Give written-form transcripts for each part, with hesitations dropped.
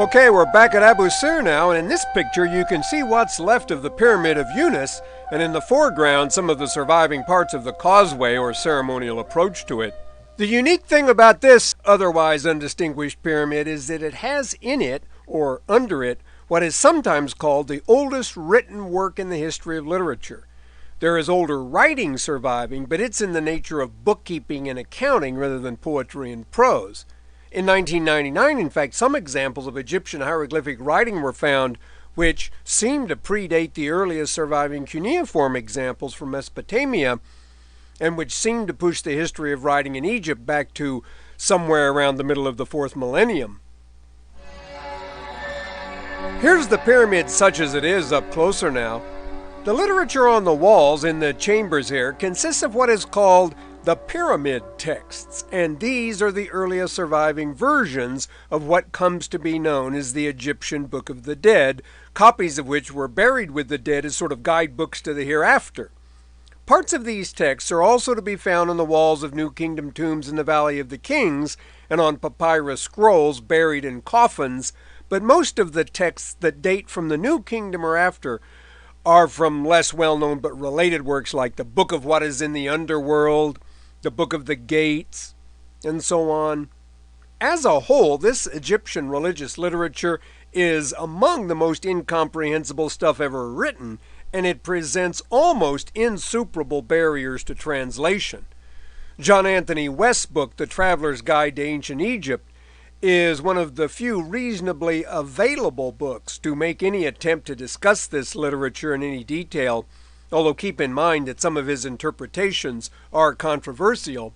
Okay, we're back at Abu Sir now, and in this picture you can see what's left of the Pyramid of Yunus, and in the foreground some of the surviving parts of the causeway or ceremonial approach to it. The unique thing about this otherwise undistinguished pyramid is that it has in it, or under it, what is sometimes called the oldest written work in the history of literature. There is older writing surviving, but it's in the nature of bookkeeping and accounting rather than poetry and prose. In 1999, in fact, some examples of Egyptian hieroglyphic writing were found which seem to predate the earliest surviving cuneiform examples from Mesopotamia and which seem to push the history of writing in Egypt back to somewhere around the middle of the 4th millennium. Here's the pyramid such as it is up closer now. The literature on the walls in the chambers here consists of what is called the pyramid texts, and these are the earliest surviving versions of what comes to be known as the Egyptian Book of the Dead, copies of which were buried with the dead as sort of guidebooks to the hereafter. Parts of these texts are also to be found on the walls of New Kingdom tombs in the Valley of the Kings and on papyrus scrolls buried in coffins, but most of the texts that date from the New Kingdom or after are from less well-known but related works like the Book of What Is in the Underworld, the Book of the Gates, and so on. As a whole, this Egyptian religious literature is among the most incomprehensible stuff ever written, and it presents almost insuperable barriers to translation. John Anthony West's book, The Traveler's Guide to Ancient Egypt, is one of the few reasonably available books to make any attempt to discuss this literature in any detail, although keep in mind that some of his interpretations are controversial.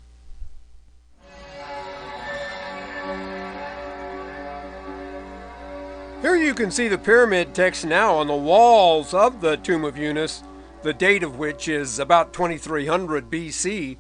Here you can see the pyramid text now on the walls of the Tomb of Yunus, the date of which is about 2300 BC.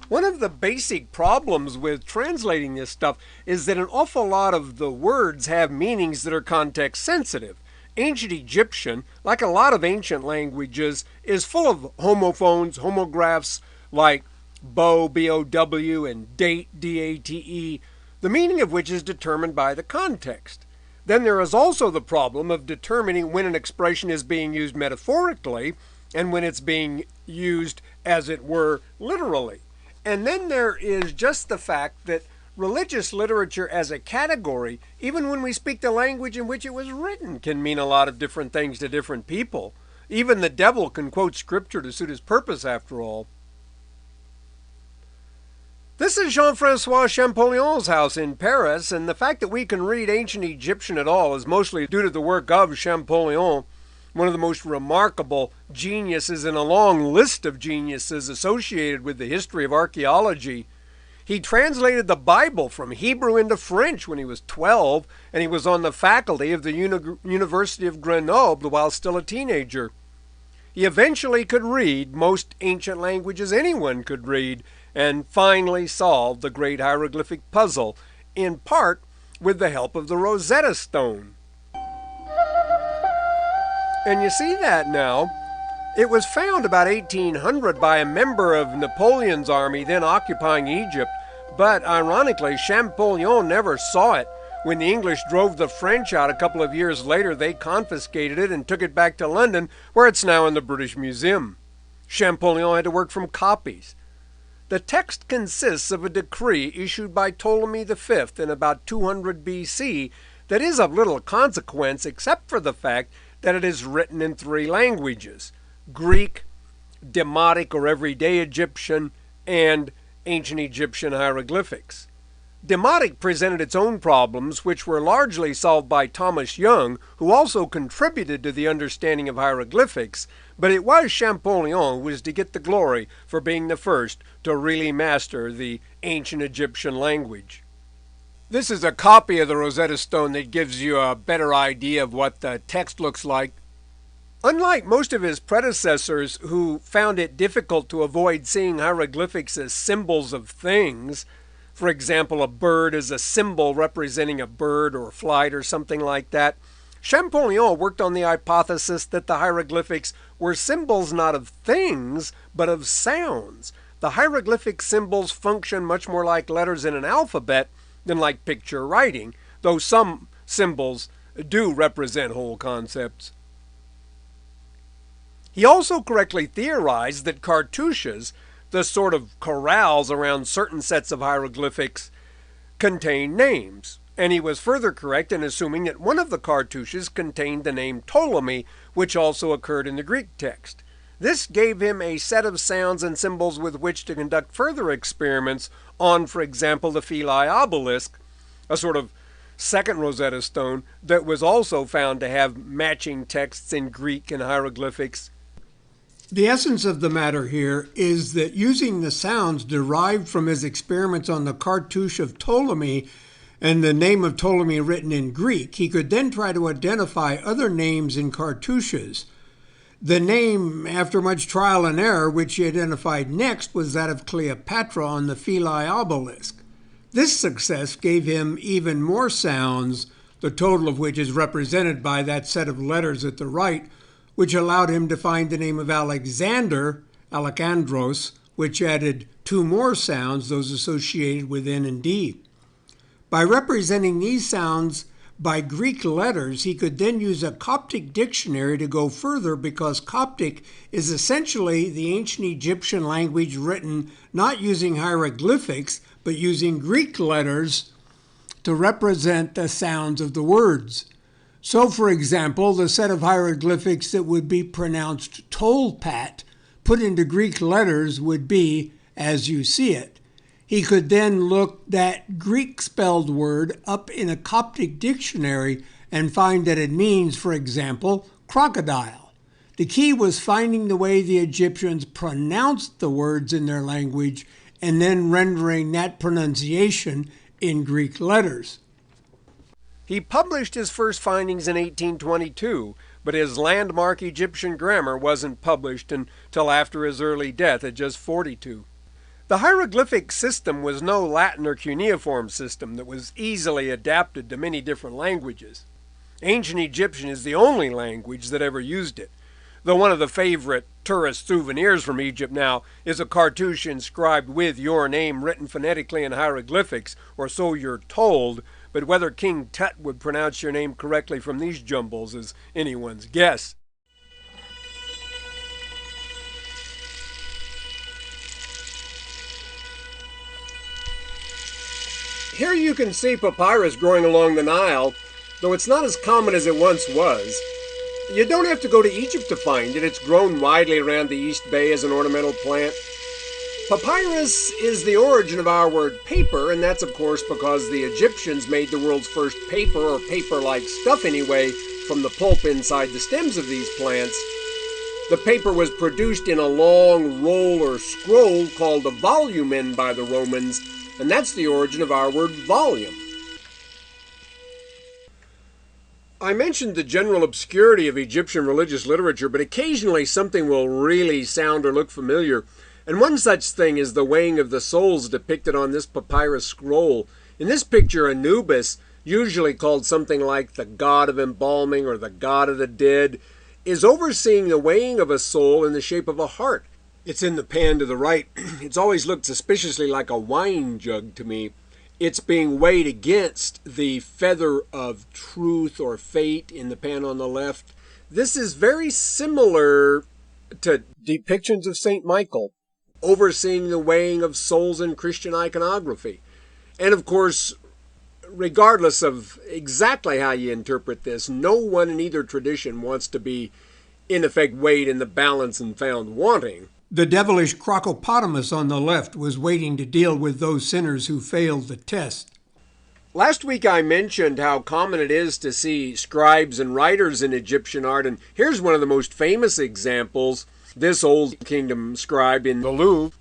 One of the basic problems with translating this stuff is that an awful lot of the words have meanings that are context sensitive. Ancient Egyptian, like a lot of ancient languages, is full of homophones, homographs like bow, B-O-W, and date, D-A-T-E, the meaning of which is determined by the context. Then there is also the problem of determining when an expression is being used metaphorically and when it's being used, as it were, literally. And then there is just the fact that religious literature as a category, even when we speak the language in which it was written, can mean a lot of different things to different people. Even the devil can quote scripture to suit his purpose, after all. This is Jean-Francois Champollion's house in Paris, and the fact that we can read ancient Egyptian at all is mostly due to the work of Champollion, one of the most remarkable geniuses in a long list of geniuses associated with the history of archaeology. He translated the Bible from Hebrew into French when he was 12, and he was on the faculty of the University of Grenoble while still a teenager. He eventually could read most ancient languages anyone could read, and finally solved the great hieroglyphic puzzle, in part with the help of the Rosetta Stone. And you see that now. It was found about 1800 by a member of Napoleon's army then occupying Egypt, but ironically Champollion never saw it. When the English drove the French out a couple of years later, they confiscated it and took it back to London, where it's now in the British Museum. Champollion had to work from copies. The text consists of a decree issued by Ptolemy V in about 200 BC that is of little consequence except for the fact that it is written in 3 languages: Greek, Demotic or everyday Egyptian, and ancient Egyptian hieroglyphics. Demotic presented its own problems, which were largely solved by Thomas Young, who also contributed to the understanding of hieroglyphics, but it was Champollion who was to get the glory for being the first to really master the ancient Egyptian language. This is a copy of the Rosetta Stone that gives you a better idea of what the text looks like. Unlike most of his predecessors, who found it difficult to avoid seeing hieroglyphics as symbols of things, for example, a bird is a symbol representing a bird or flight or something like that, Champollion worked on the hypothesis that the hieroglyphics were symbols not of things, but of sounds. The hieroglyphic symbols function much more like letters in an alphabet than like picture writing, though some symbols do represent whole concepts. He also correctly theorized that cartouches, the sort of corrals around certain sets of hieroglyphics, contain names, and he was further correct in assuming that one of the cartouches contained the name Ptolemy, which also occurred in the Greek text. This gave him a set of sounds and symbols with which to conduct further experiments on, for example, the Philae obelisk, a sort of second Rosetta Stone that was also found to have matching texts in Greek and hieroglyphics. The essence of the matter here is that using the sounds derived from his experiments on the cartouche of Ptolemy and the name of Ptolemy written in Greek, he could then try to identify other names in cartouches. The name, after much trial and error, which he identified next was that of Cleopatra on the Philae obelisk. This success gave him even more sounds, the total of which is represented by that set of letters at the right, which allowed him to find the name of Alexander, Alekandros, which added two more sounds, those associated with N and D. By representing these sounds by Greek letters, he could then use a Coptic dictionary to go further, because Coptic is essentially the ancient Egyptian language written not using hieroglyphics, but using Greek letters to represent the sounds of the words. So, for example, the set of hieroglyphics that would be pronounced Tolpat, put into Greek letters, would be as you see it. He could then look that Greek-spelled word up in a Coptic dictionary and find that it means, for example, crocodile. The key was finding the way the Egyptians pronounced the words in their language and then rendering that pronunciation in Greek letters. He published his first findings in 1822, but his landmark Egyptian grammar wasn't published until after his early death at just 42. The hieroglyphic system was no Latin or cuneiform system that was easily adapted to many different languages. Ancient Egyptian is the only language that ever used it, though one of the favorite tourist souvenirs from Egypt now is a cartouche inscribed with your name written phonetically in hieroglyphics, or so you're told, but whether King Tut would pronounce your name correctly from these jumbles is anyone's guess. Here you can see papyrus growing along the Nile, though it's not as common as it once was. You don't have to go to Egypt to find it. It's grown widely around the East Bay as an ornamental plant. Papyrus is the origin of our word paper, and that's of course because the Egyptians made the world's first paper, or paper-like stuff anyway, from the pulp inside the stems of these plants. The paper was produced in a long roll or scroll called a volumen by the Romans, and that's the origin of our word volume. I mentioned the general obscurity of Egyptian religious literature, but occasionally something will really sound or look familiar. And one such thing is the weighing of the souls depicted on this papyrus scroll. In this picture, Anubis, usually called something like the god of embalming or the god of the dead, is overseeing the weighing of a soul in the shape of a heart. It's in the pan to the right. It's always looked suspiciously like a wine jug to me. It's being weighed against the feather of truth or fate in the pan on the left. This is very similar to depictions of St. Michael, overseeing the weighing of souls in Christian iconography. And of course, regardless of exactly how you interpret this, no one in either tradition wants to be, in effect, weighed in the balance and found wanting. The devilish Crocopotamus on the left was waiting to deal with those sinners who failed the test. Last week I mentioned how common it is to see scribes and writers in Egyptian art, and here's one of the most famous examples. This Old Kingdom scribe in the Louvre.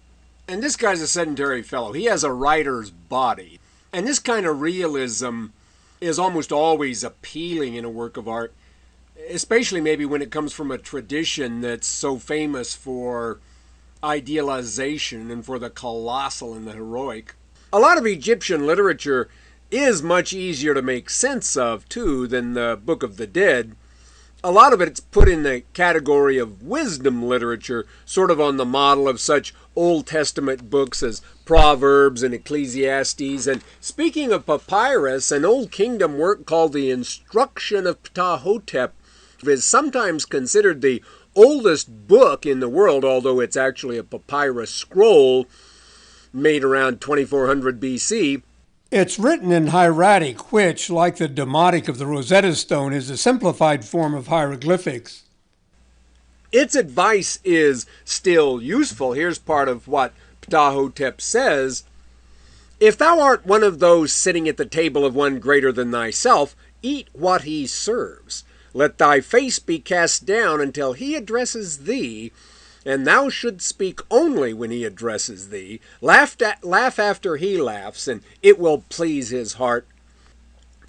And this guy's a sedentary fellow. He has a writer's body. And this kind of realism is almost always appealing in a work of art, especially maybe when it comes from a tradition that's so famous for idealization and for the colossal and the heroic. A lot of Egyptian literature is much easier to make sense of, too, than the Book of the Dead. A lot of it's put in the category of wisdom literature, sort of on the model of such Old Testament books as Proverbs and Ecclesiastes. And speaking of papyrus, an Old Kingdom work called the Instruction of Ptahhotep is sometimes considered the oldest book in the world, although it's actually a papyrus scroll made around 2400 BC. It's written in hieratic, which, like the Demotic of the Rosetta Stone, is a simplified form of hieroglyphics. Its advice is still useful. Here's part of what Ptahhotep says. If thou art one of those sitting at the table of one greater than thyself, eat what he serves. Let thy face be cast down until he addresses thee, and thou shouldst speak only when he addresses thee. Laugh after he laughs, and it will please his heart.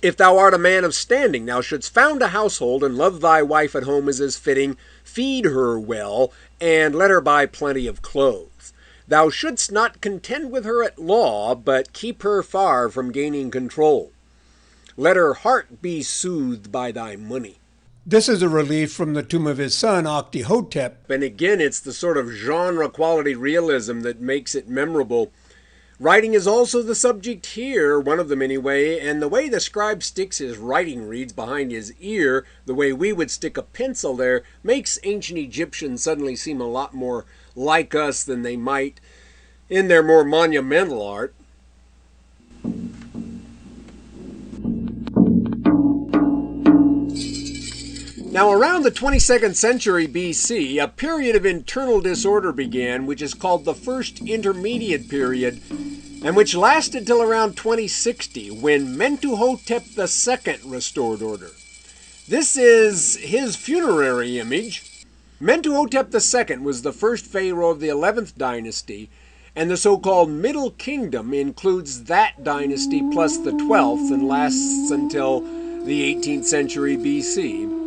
If thou art a man of standing, thou shouldst found a household, and love thy wife at home as is fitting. Feed her well, and let her buy plenty of clothes. Thou shouldst not contend with her at law, but keep her far from gaining control. Let her heart be soothed by thy money. This is a relief from the tomb of his son, Akhtihotep. And again, it's the sort of genre-quality realism that makes it memorable. Writing is also the subject here, one of them anyway, and the way the scribe sticks his writing reeds behind his ear, the way we would stick a pencil there, makes ancient Egyptians suddenly seem a lot more like us than they might in their more monumental art. Now, around the 22nd century BC, a period of internal disorder began, which is called the First Intermediate Period, and which lasted till around 2060, when Mentuhotep II restored order. This is his funerary image. Mentuhotep II was the first pharaoh of the 11th dynasty, and the so-called Middle Kingdom includes that dynasty plus the 12th and lasts until the 18th century BC.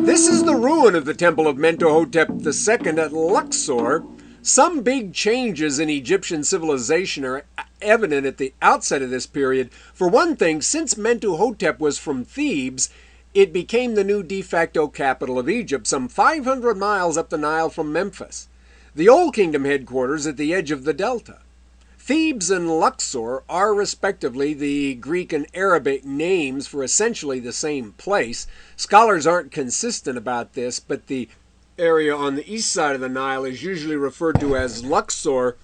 This is the ruin of the temple of Mentuhotep II at Luxor. Some big changes in Egyptian civilization are evident at the outset of this period. For one thing, since Mentuhotep was from Thebes, it became the new de facto capital of Egypt, some 500 miles up the Nile from Memphis. The Old Kingdom headquarters at the edge of the delta. Thebes and Luxor are respectively the Greek and Arabic names for essentially the same place. Scholars aren't consistent about this, but the area on the east side of the Nile is usually referred to as Luxor,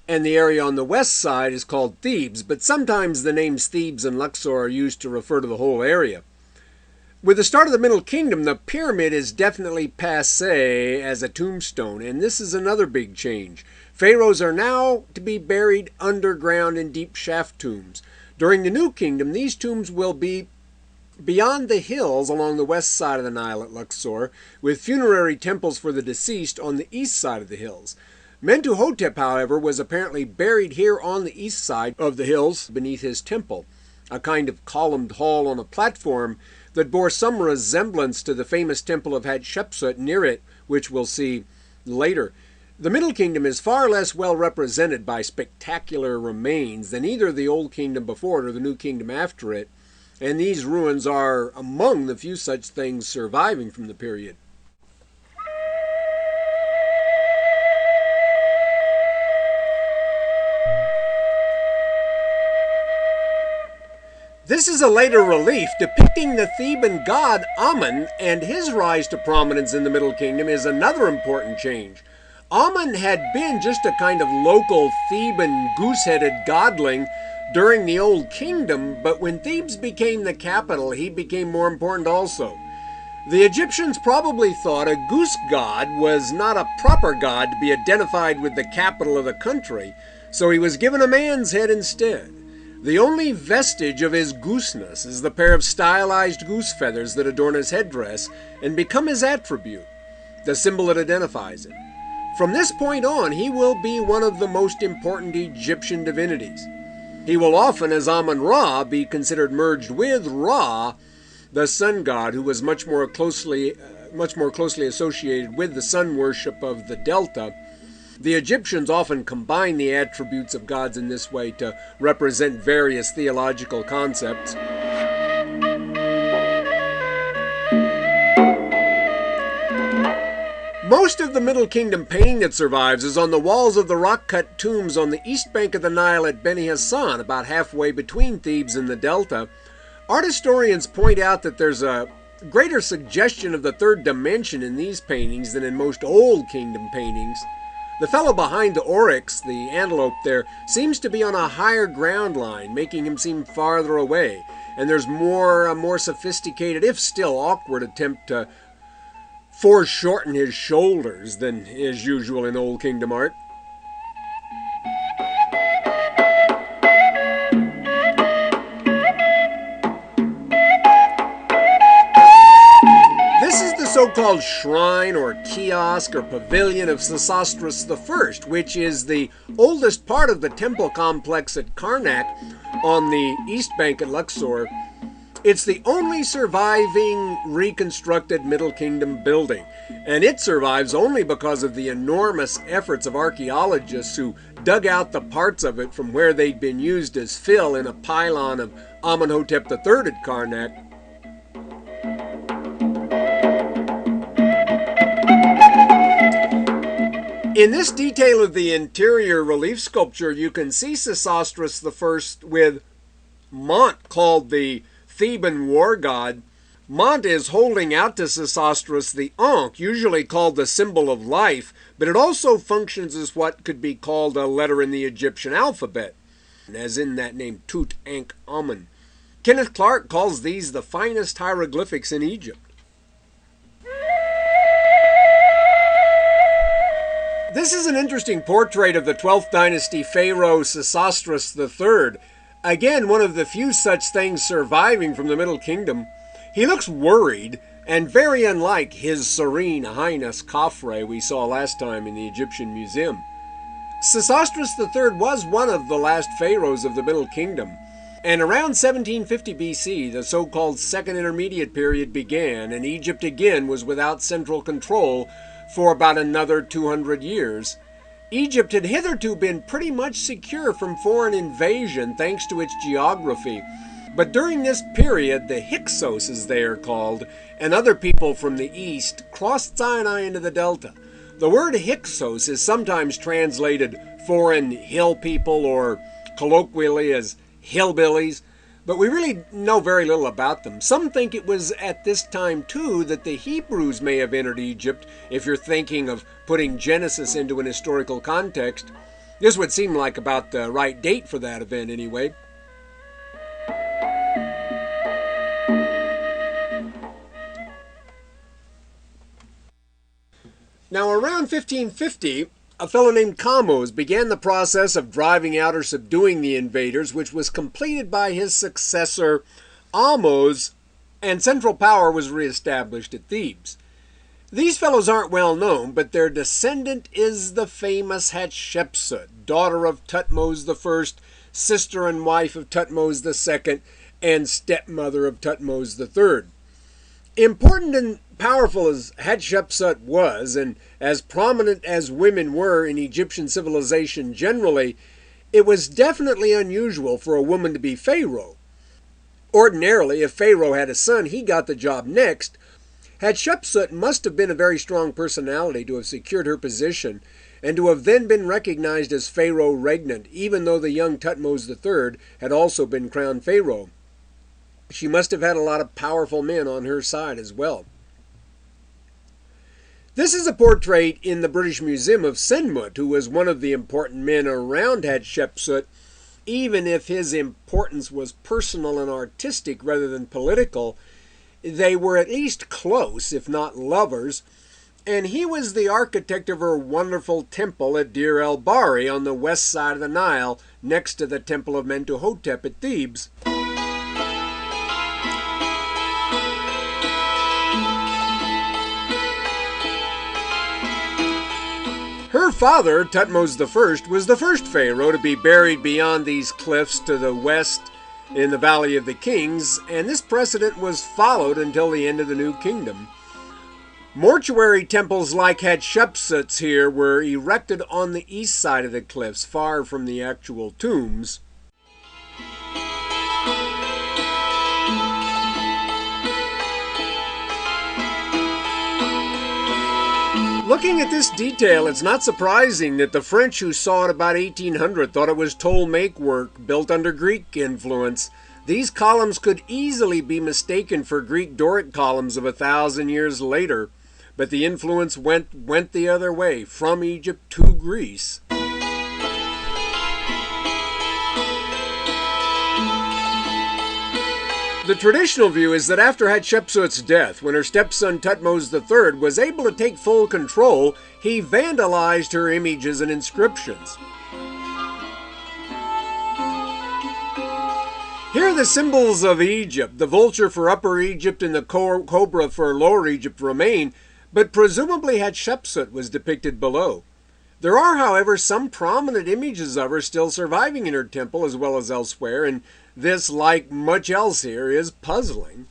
and the area on the west side is called Thebes, but sometimes the names Thebes and Luxor are used to refer to the whole area. With the start of the Middle Kingdom, the pyramid is definitely passé as a tombstone, and this is another big change. Pharaohs are now to be buried underground in deep shaft tombs. During the New Kingdom, these tombs will be beyond the hills along the west side of the Nile at Luxor, with funerary temples for the deceased on the east side of the hills. Mentuhotep, however, was apparently buried here on the east side of the hills beneath his temple, a kind of columned hall on a platform that bore some resemblance to the famous temple of Hatshepsut near it, which we'll see later. The Middle Kingdom is far less well represented by spectacular remains than either the Old Kingdom before it or the New Kingdom after it, and these ruins are among the few such things surviving from the period. This is a later relief depicting the Theban god Amun, and his rise to prominence in the Middle Kingdom is another important change. Amun had been just a kind of local Theban goose-headed godling during the Old Kingdom, but when Thebes became the capital, he became more important also. The Egyptians probably thought a goose god was not a proper god to be identified with the capital of the country, so he was given a man's head instead. The only vestige of his gooseness is the pair of stylized goose feathers that adorn his headdress and become his attribute, the symbol that identifies him. From this point on, he will be one of the most important Egyptian divinities. He will often, as Amun-Ra, be considered merged with Ra, the sun god, who was much more closely associated with the sun worship of the Delta. The Egyptians often combined the attributes of gods in this way to represent various theological concepts. Most of the Middle Kingdom painting that survives is on the walls of the rock-cut tombs on the east bank of the Nile at Beni Hassan, about halfway between Thebes and the Delta. Art historians point out that there's a greater suggestion of the third dimension in these paintings than in most Old Kingdom paintings. The fellow behind the oryx, the antelope there, seems to be on a higher ground line, making him seem farther away, and there's a more sophisticated, if still awkward, attempt to foreshorten his shoulders than is usual in Old Kingdom art. This is the so-called shrine or kiosk or pavilion of Sesostris I, which is the oldest part of the temple complex at Karnak on the east bank at Luxor. It's the only surviving reconstructed Middle Kingdom building, and it survives only because of the enormous efforts of archaeologists who dug out the parts of it from where they'd been used as fill in a pylon of Amenhotep III at Karnak. In this detail of the interior relief sculpture, you can see Sesostris I with Mont, called the Theban war god. Mont is holding out to Sesostris the Ankh, usually called the symbol of life, but it also functions as what could be called a letter in the Egyptian alphabet, as in that name Tutankhamun. Kenneth Clark calls these the finest hieroglyphics in Egypt. This is an interesting portrait of the 12th dynasty pharaoh Sesostris III. Again, one of the few such things surviving from the Middle Kingdom. He looks worried and very unlike His Serene Highness Khafre we saw last time in the Egyptian Museum. Sesostris III was one of the last pharaohs of the Middle Kingdom, and around 1750 BC, the so-called Second Intermediate Period began, and Egypt again was without central control for about another 200 years. Egypt had hitherto been pretty much secure from foreign invasion thanks to its geography. But during this period, the Hyksos, as they are called, and other people from the east crossed Sinai into the Delta. The word Hyksos is sometimes translated foreign hill people or colloquially as hillbillies, but we really know very little about them. Some think it was at this time, too, that the Hebrews may have entered Egypt, if you're thinking of putting Genesis into an historical context. This would seem like about the right date for that event, anyway. Now, around 1550, a fellow named Kamose began the process of driving out or subduing the invaders, which was completed by his successor, Ahmose, and central power was reestablished at Thebes. These fellows aren't well known, but their descendant is the famous Hatshepsut, daughter of Thutmose I, sister and wife of Thutmose II, and stepmother of Thutmose III. Important and powerful as Hatshepsut was, and as prominent as women were in Egyptian civilization generally, it was definitely unusual for a woman to be pharaoh. Ordinarily, if Pharaoh had a son, he got the job next. Hatshepsut must have been a very strong personality to have secured her position, and to have then been recognized as Pharaoh regnant, even though the young Thutmose III had also been crowned pharaoh. She must have had a lot of powerful men on her side as well. This is a portrait in the British Museum of Senmut, who was one of the important men around Hatshepsut, even if his importance was personal and artistic rather than political. They were at least close, if not lovers, and he was the architect of her wonderful temple at Deir el-Bahari on the west side of the Nile, next to the Temple of Mentuhotep at Thebes. Her father, Thutmose I, was the first pharaoh to be buried beyond these cliffs to the west in the Valley of the Kings, and this precedent was followed until the end of the New Kingdom. Mortuary temples like Hatshepsut's here were erected on the east side of the cliffs, far from the actual tombs. Looking at this detail, it's not surprising that the French who saw it about 1800 thought it was Ptolemaic work built under Greek influence. These columns could easily be mistaken for Greek Doric columns of 1,000 years later, but the influence went the other way, from Egypt to Greece. The traditional view is that after Hatshepsut's death, when her stepson Thutmose III was able to take full control, he vandalized her images and inscriptions. Here are the symbols of Egypt. The vulture for Upper Egypt and the cobra for Lower Egypt remain, but presumably Hatshepsut was depicted below. There are, however, some prominent images of her still surviving in her temple as well as elsewhere, and this, like much else here, is puzzling.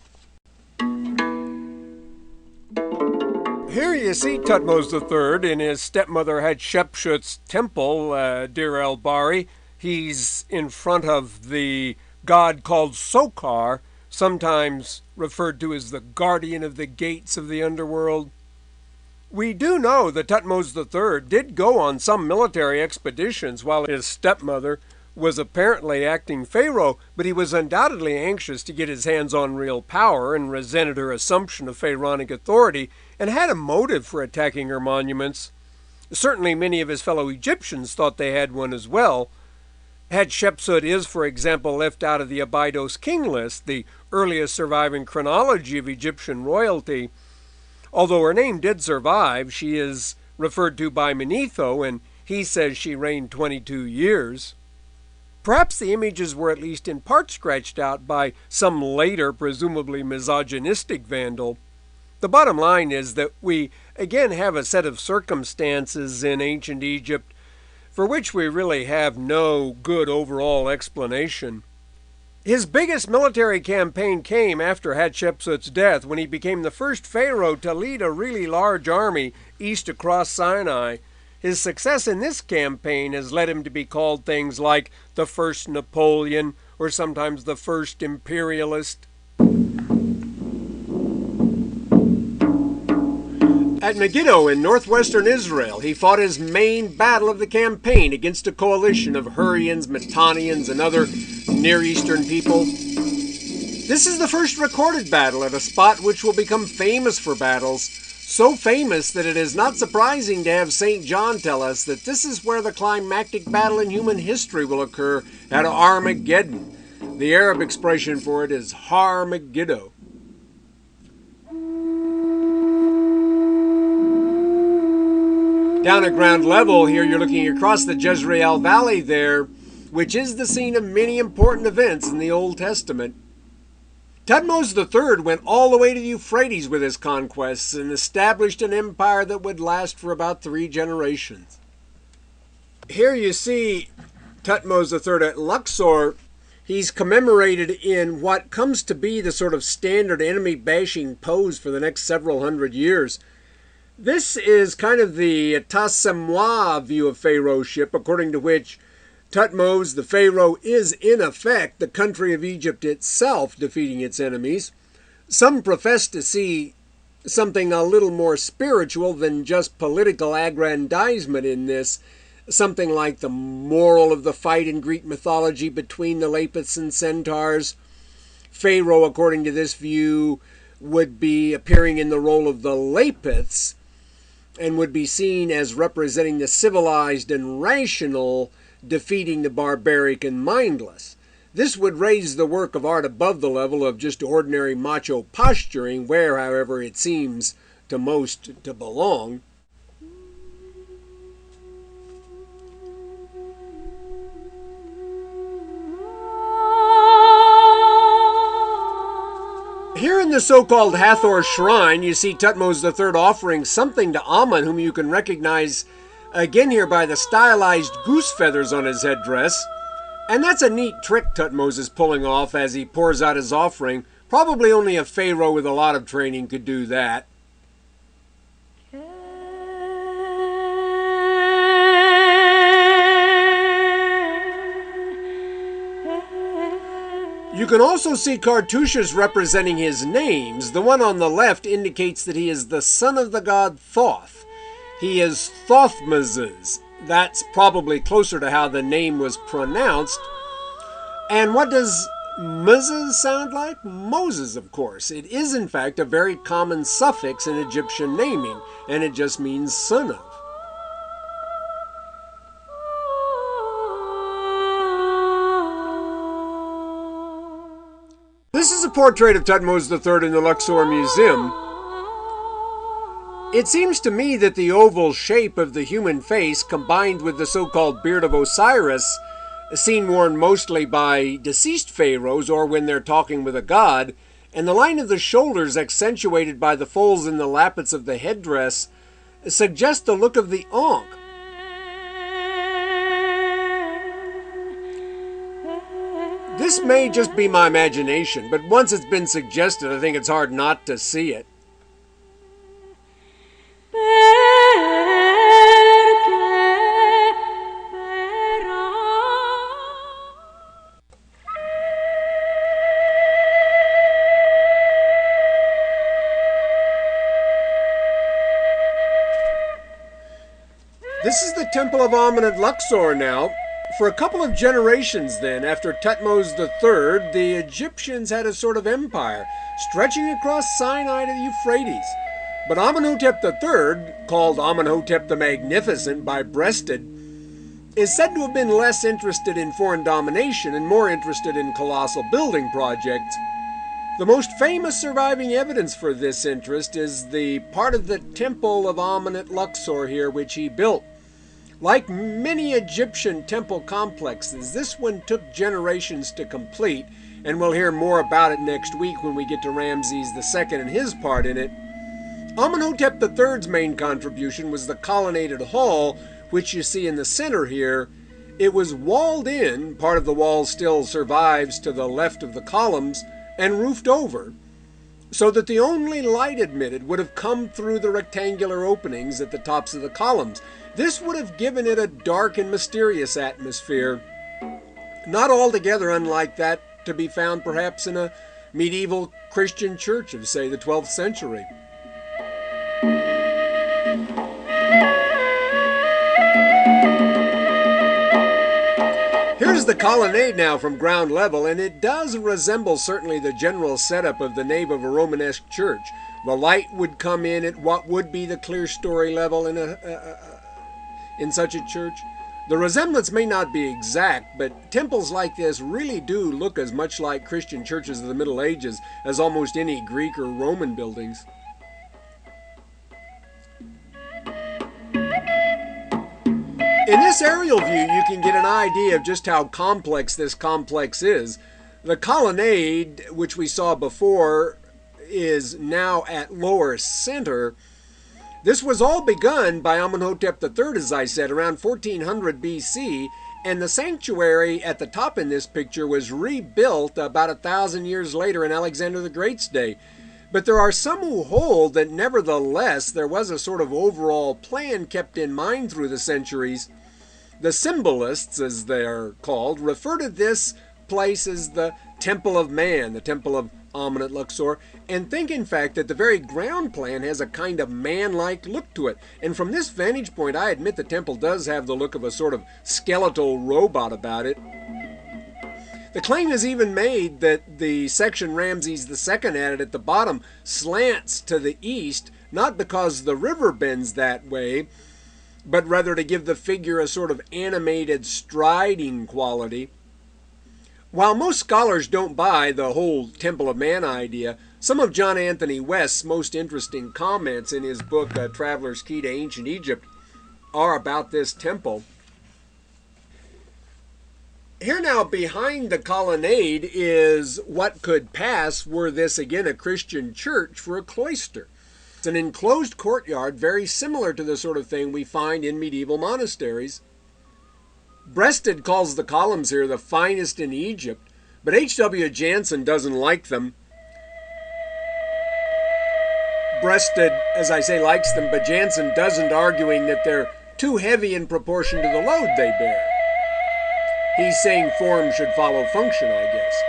Here you see Thutmose III in his stepmother Hatshepsut's temple, Deir el-Bahari. He's in front of the god called Sokar, sometimes referred to as the guardian of the gates of the underworld. We do know that Thutmose III did go on some military expeditions while his stepmother was apparently acting pharaoh, but he was undoubtedly anxious to get his hands on real power and resented her assumption of pharaonic authority and had a motive for attacking her monuments. Certainly many of his fellow Egyptians thought they had one as well. Hatshepsut is, for example, left out of the Abydos king list, the earliest surviving chronology of Egyptian royalty. Although her name did survive, she is referred to by Manetho, and he says she reigned 22 years. Perhaps the images were at least in part scratched out by some later, presumably misogynistic vandal. The bottom line is that we again have a set of circumstances in ancient Egypt for which we really have no good overall explanation. His biggest military campaign came after Hatshepsut's death, when he became the first pharaoh to lead a really large army east across Sinai. His success in this campaign has led him to be called things like the first Napoleon, or sometimes the first imperialist. At Megiddo in northwestern Israel, he fought his main battle of the campaign against a coalition of Hurrians, Mitannians, and other Near Eastern people. This is the first recorded battle at a spot which will become famous for battles, so famous that it is not surprising to have St. John tell us that this is where the climactic battle in human history will occur, at Armageddon. The Arab expression for it is Har Megiddo. Down at ground level here, you're looking across the Jezreel Valley there, which is the scene of many important events in the Old Testament. Thutmose III went all the way to the Euphrates with his conquests and established an empire that would last for about 3 generations. Here you see Thutmose III at Luxor. He's commemorated in what comes to be the sort of standard enemy-bashing pose for the next several hundred years. This is kind of the Tassemwa view of pharaohship, according to which Thutmose, the pharaoh, is in effect the country of Egypt itself defeating its enemies. Some profess to see something a little more spiritual than just political aggrandizement in this, something like the moral of the fight in Greek mythology between the Lapiths and Centaurs. Pharaoh, according to this view, would be appearing in the role of the Lapiths and would be seen as representing the civilized and rational, defeating the barbaric and mindless. This would raise the work of art above the level of just ordinary macho posturing, where, however, it seems to most to belong. Here in the so-called Hathor Shrine, you see Thutmose III offering something to Amun, whom you can recognize again here by the stylized goose feathers on his headdress. And that's a neat trick Thutmose is pulling off as he pours out his offering. Probably only a pharaoh with a lot of training could do that. You can also see cartouches representing his names. The one on the left indicates that he is the son of the god Thoth. He is Thothmeses. That's probably closer to how the name was pronounced. And what does Moses sound like? Moses, of course. It is, in fact, a very common suffix in Egyptian naming, and it just means son of. This is a portrait of Thutmose III in the Luxor Museum. It seems to me that the oval shape of the human face, combined with the so-called beard of Osiris, a scene worn mostly by deceased pharaohs or when they're talking with a god, and the line of the shoulders accentuated by the folds in the lappets of the headdress, suggest the look of the Ankh. This may just be my imagination, but once it's been suggested, I think it's hard not to see it. This is the Temple of Amun at Luxor now. For a couple of generations then, after Thutmose III, the Egyptians had a sort of empire, stretching across Sinai to the Euphrates. But Amenhotep III, called Amenhotep the Magnificent by Breasted, is said to have been less interested in foreign domination and more interested in colossal building projects. The most famous surviving evidence for this interest is the part of the Temple of Amun at Luxor here which he built. Like many Egyptian temple complexes, this one took generations to complete, and we'll hear more about it next week when we get to Ramses II and his part in it. Amenhotep III's main contribution was the colonnaded hall, which you see in the center here. It was walled in, part of the wall still survives to the left of the columns, and roofed over, so that the only light admitted would have come through the rectangular openings at the tops of the columns. This would have given it a dark and mysterious atmosphere, not altogether unlike that to be found perhaps in a medieval Christian church of, say, the 12th century. Here's the colonnade now from ground level, and it does resemble certainly the general setup of the nave of a Romanesque church. The light would come in at what would be the clerestory level in such a church. The resemblance may not be exact, but temples like this really do look as much like Christian churches of the Middle Ages as almost any Greek or Roman buildings. In this aerial view, you can get an idea of just how complex this complex is. The colonnade, which we saw before, is now at lower center. This was all begun by Amenhotep III, as I said, around 1400 BC, and the sanctuary at the top in this picture was rebuilt about 1,000 years later in Alexander the Great's day. But there are some who hold that nevertheless there was a sort of overall plan kept in mind through the centuries. The symbolists, as they're called, refer to this place as the Temple of Man, the Temple of Amun at Luxor, and think in fact that the very ground plan has a kind of man-like look to it. And from this vantage point, I admit the temple does have the look of a sort of skeletal robot about it. The claim is even made that the section Ramses II added at the bottom slants to the east, not because the river bends that way, but rather to give the figure a sort of animated striding quality. While most scholars don't buy the whole Temple of Man idea, some of John Anthony West's most interesting comments in his book, A Traveler's Key to Ancient Egypt, are about this temple. Here now, behind the colonnade, is what could pass were this again a Christian church for a cloister. It's an enclosed courtyard very similar to the sort of thing we find in medieval monasteries. Breasted calls the columns here the finest in Egypt, but H.W. Jansen doesn't like them. Breasted, as I say, likes them, but Jansen doesn't, arguing that they're too heavy in proportion to the load they bear. He's saying form should follow function, I guess.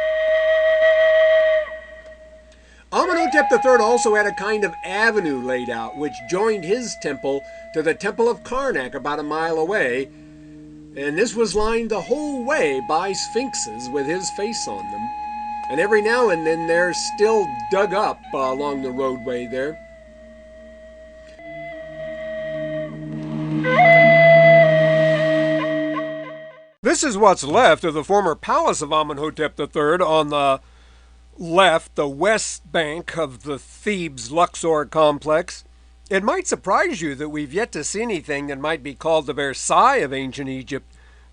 Amenhotep III also had a kind of avenue laid out which joined his temple to the Temple of Karnak about a mile away, and this was lined the whole way by sphinxes with his face on them. And every now and then they're still dug up along the roadway there. This is what's left of the former palace of Amenhotep III on the left, the west bank of the Thebes Luxor complex. It might surprise you that we've yet to see anything that might be called the Versailles of ancient Egypt,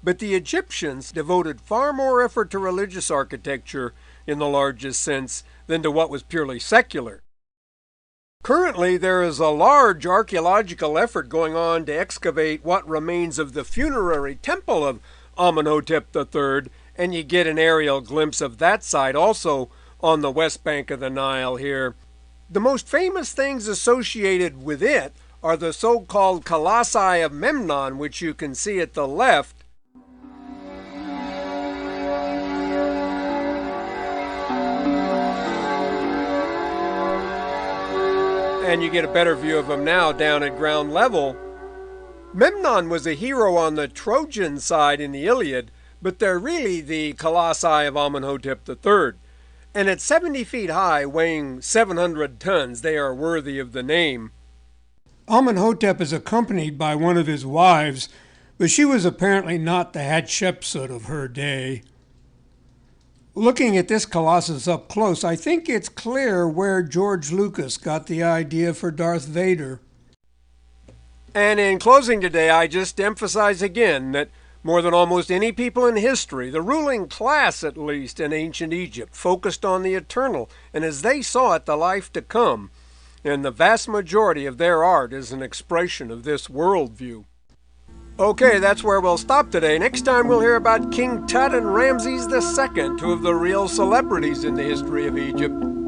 but the Egyptians devoted far more effort to religious architecture in the largest sense than to what was purely secular. Currently, there is a large archaeological effort going on to excavate what remains of the funerary temple of Amenhotep III, and you get an aerial glimpse of that site also on the west bank of the Nile here. The most famous things associated with it are the so-called Colossi of Memnon, which you can see at the left. And you get a better view of them now down at ground level. Memnon was a hero on the Trojan side in the Iliad, but they're really the Colossi of Amenhotep III. And at 70 feet high, weighing 700 tons, they are worthy of the name. Amenhotep is accompanied by one of his wives, but she was apparently not the Hatshepsut of her day. Looking at this Colossus up close, I think it's clear where George Lucas got the idea for Darth Vader. And in closing today, I just emphasize again that more than almost any people in history, the ruling class at least in ancient Egypt focused on the eternal, and as they saw it, the life to come. And the vast majority of their art is an expression of this worldview. Okay, that's where we'll stop today. Next time we'll hear about King Tut and Ramses II, two of the real celebrities in the history of Egypt.